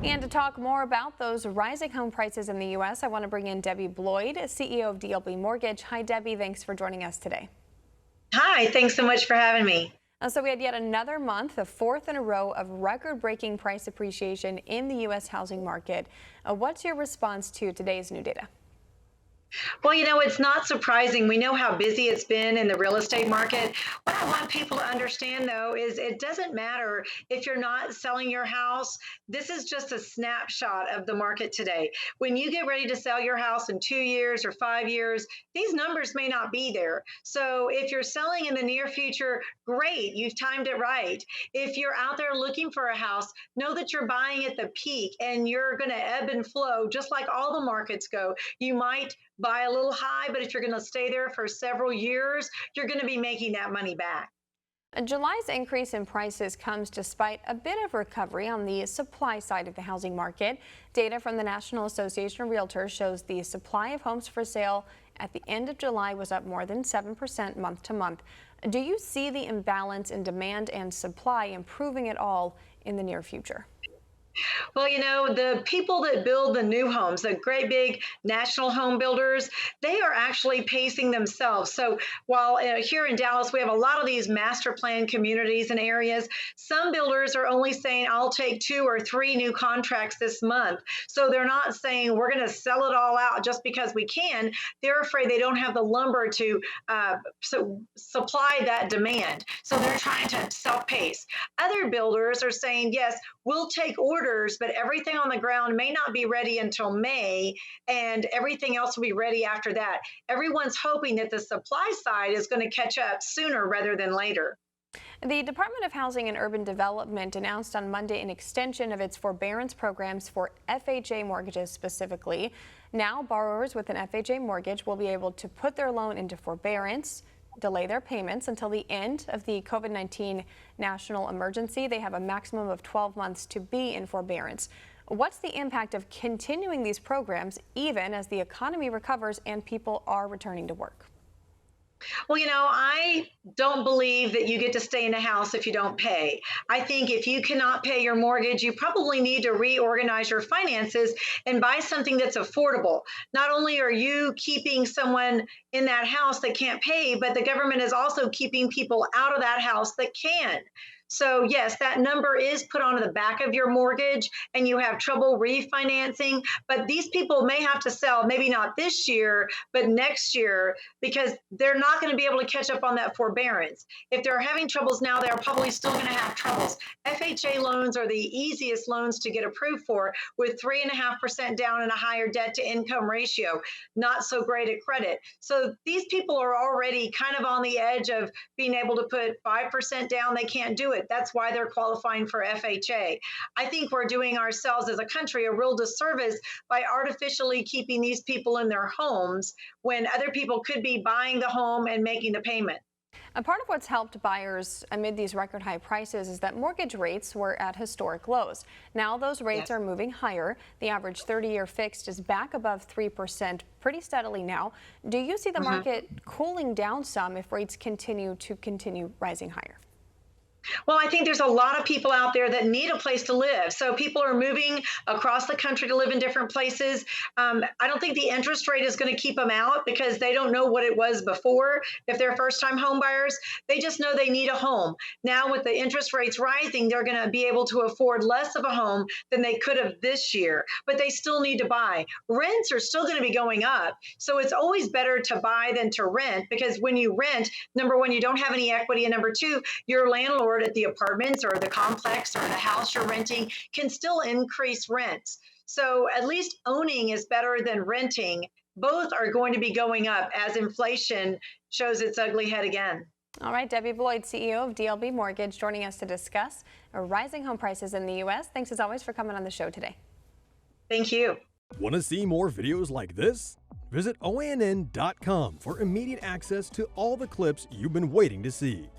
And to talk more about those rising home prices in the U.S., I want to bring in Debbie Bloyd, CEO of DLB Mortgage. Hi, Debbie. Thanks for joining us today. Hi, thanks so much for having me. So we had yet another month, the fourth in a row of record-breaking price appreciation in the U.S. housing market. What's your response to today's new data? Well, it's not surprising. We know how busy it's been in the real estate market. What I want people to understand, though, is it doesn't matter if you're not selling your house. This is just a snapshot of the market today. When you get ready to sell your house in 2 years or 5 years, these numbers may not be there. So if you're selling in the near future, great, you've timed it right. If you're out there looking for a house, know that you're buying at the peak and you're going to ebb and flow just like all the markets go. You might buy a little high, but if you're going to stay there for several years, you're going to be making that money back. July's increase in prices comes despite a bit of recovery on the supply side of the housing market. Data from the National Association of Realtors shows the supply of homes for sale at the end of July was up more than 7% month to month. Do you see the imbalance in demand and supply improving at all in the near future? Well, the people that build the new homes, the great big national home builders, they are actually pacing themselves. So while here in Dallas, we have a lot of these master plan communities and areas, some builders are only saying, I'll take 2 or 3 new contracts this month. So they're not saying we're going to sell it all out just because we can. They're afraid they don't have the lumber to supply that demand. So they're trying to self-pace. Other builders are saying, yes, we'll take orders, but everything on the ground may not be ready until May, and everything else will be ready after that. Everyone's hoping that the supply side is going to catch up sooner rather than later. The Department of Housing and Urban Development announced on Monday an extension of its forbearance programs for FHA mortgages specifically. Now, borrowers with an FHA mortgage will be able to put their loan into forbearance, delay their payments until the end of the COVID-19 national emergency. They have a maximum of 12 months to be in forbearance. What's the impact of continuing these programs even as the economy recovers and people are returning to work? Well, I don't believe that you get to stay in a house if you don't pay. I think if you cannot pay your mortgage, you probably need to reorganize your finances and buy something that's affordable. Not only are you keeping someone in that house that can't pay, but the government is also keeping people out of that house that can. So yes, that number is put onto the back of your mortgage and you have trouble refinancing, but these people may have to sell, maybe not this year, but next year, because they're not going to be able to catch up on that forbearance. If they're having troubles now, they're probably still going to have troubles. FHA loans are the easiest loans to get approved for, with 3.5% down and a higher debt to income ratio, not so great at credit. So these people are already kind of on the edge of being able to put 5% down. They can't do it. That's why they're qualifying for FHA. I think we're doing ourselves as a country a real disservice by artificially keeping these people in their homes when other people could be buying the home and making the payment. A part of what's helped buyers amid these record high prices is that mortgage rates were at historic lows. Now those rates are moving higher. The average 30-year fixed is back above 3% pretty steadily now. Do you see the market cooling down some if rates continue rising higher? Well, I think there's a lot of people out there that need a place to live. So people are moving across the country to live in different places. I don't think the interest rate is going to keep them out because they don't know what it was before. If they're first-time home buyers, they just know they need a home. Now with the interest rates rising, they're going to be able to afford less of a home than they could have this year, but they still need to buy. Rents are still going to be going up. So it's always better to buy than to rent, because when you rent, number one, you don't have any equity, and number two, your landlord at the apartments or the complex or the house you're renting can still increase rents. So at least owning is better than renting. Both are going to be going up as inflation shows its ugly head again. All right, Debbie Bloyd, CEO of DLB Mortgage, joining us to discuss rising home prices in the U.S. Thanks as always for coming on the show today. Thank you. Want to see more videos like this? Visit OANN.com for immediate access to all the clips you've been waiting to see.